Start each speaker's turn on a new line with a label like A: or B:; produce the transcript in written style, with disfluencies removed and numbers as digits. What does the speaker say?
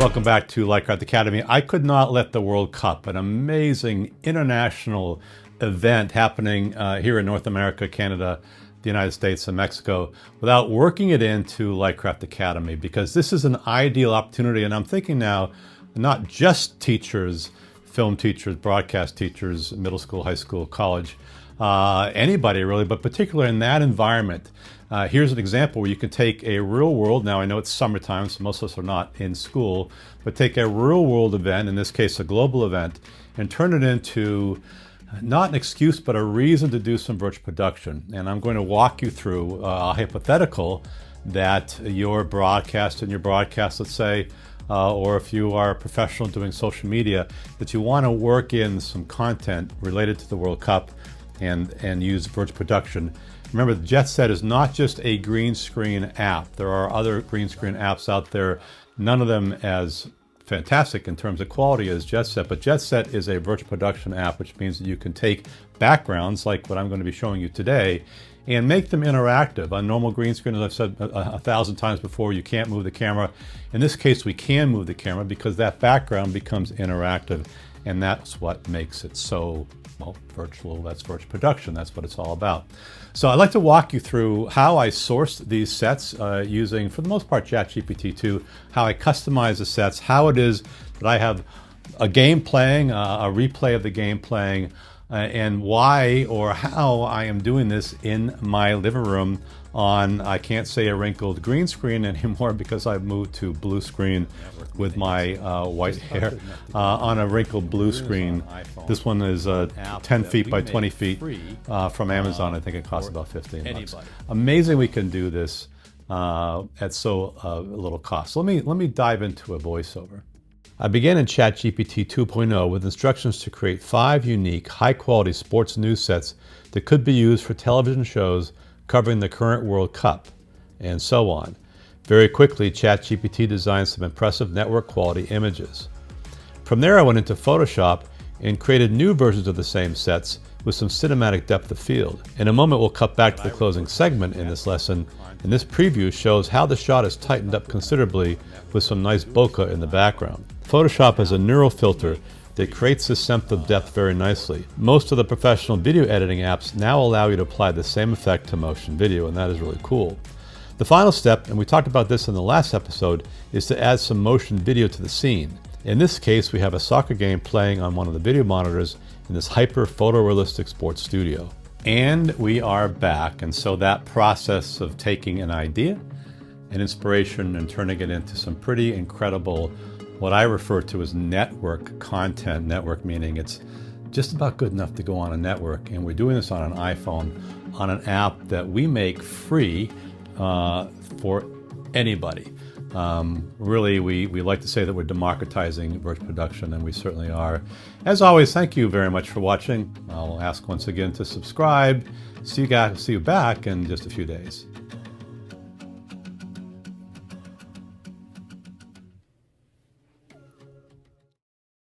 A: welcome back to Lightcraft Academy. I could not let the World Cup, an amazing international event happening here in North America, Canada, the United States, and Mexico, without working it into Lightcraft Academy, because this is an ideal opportunity. And I'm thinking now, not just teachers, film teachers, broadcast teachers, middle school, high school, college, anybody really, but particularly in that environment. Here's an example where you can take a real world, now I know it's summertime, so most of us are not in school, but take a real world event, in this case a global event, and turn it into not an excuse, but a reason to do some virtual production. And I'm going to walk you through a hypothetical that your broadcast, let's say, or if you are a professional doing social media, that you want to work in some content related to the World Cup and use virtual production. Remember, the Jetset is not just a green screen app. There are other green screen apps out there, none of them as fantastic in terms of quality as Jetset, but Jetset is a virtual production app, which means that you can take backgrounds like what I'm going to be showing you today and make them interactive. On normal green screen, as I've said 1,000 times before, you can't move the camera. In this case, we can move the camera because that background becomes interactive, and that's what makes it so, well, virtual. That's virtual production. That's what it's all about. So I'd like to walk you through how I sourced these sets using, for the most part, ChatGPT-2, how I customize the sets, how it is that I have a game playing, a replay of the game playing, and why or how I am doing this in my living room on, I can't say a wrinkled green screen anymore because I've moved to blue screen with my white hair, on a wrinkled blue screen. This one is 10 feet by 20 feet from Amazon. I think it costs about 15 bucks. Amazing we can do this at so little cost. So let me dive into a voiceover. I began in ChatGPT 2.0 with instructions to create 5 unique, high-quality sports news sets that could be used for television shows covering the current World Cup, and so on. Very quickly, ChatGPT designed some impressive network-quality images. From there, I went into Photoshop and created new versions of the same sets with some cinematic depth of field. In a moment, we'll cut back to the closing segment in this lesson, and this preview shows how the shot is tightened up considerably with some nice bokeh in the background. Photoshop has a neural filter that creates this sense of depth very nicely. Most of the professional video editing apps now allow you to apply the same effect to motion video, and that is really cool. The final step, and we talked about this in the last episode, is to add some motion video to the scene. In this case, we have a soccer game playing on one of the video monitors in this hyper photorealistic sports studio. And we are back, and so that process of taking an idea, an inspiration, and turning it into some pretty incredible, what I refer to as network content. Network meaning it's just about good enough to go on a network, and we're doing this on an iPhone, on an app that we make free for anybody. Really, we like to say that we're democratizing virtual production, and we certainly are. As always, thank you very much for watching. I'll ask once again to subscribe. See you back in just a few days.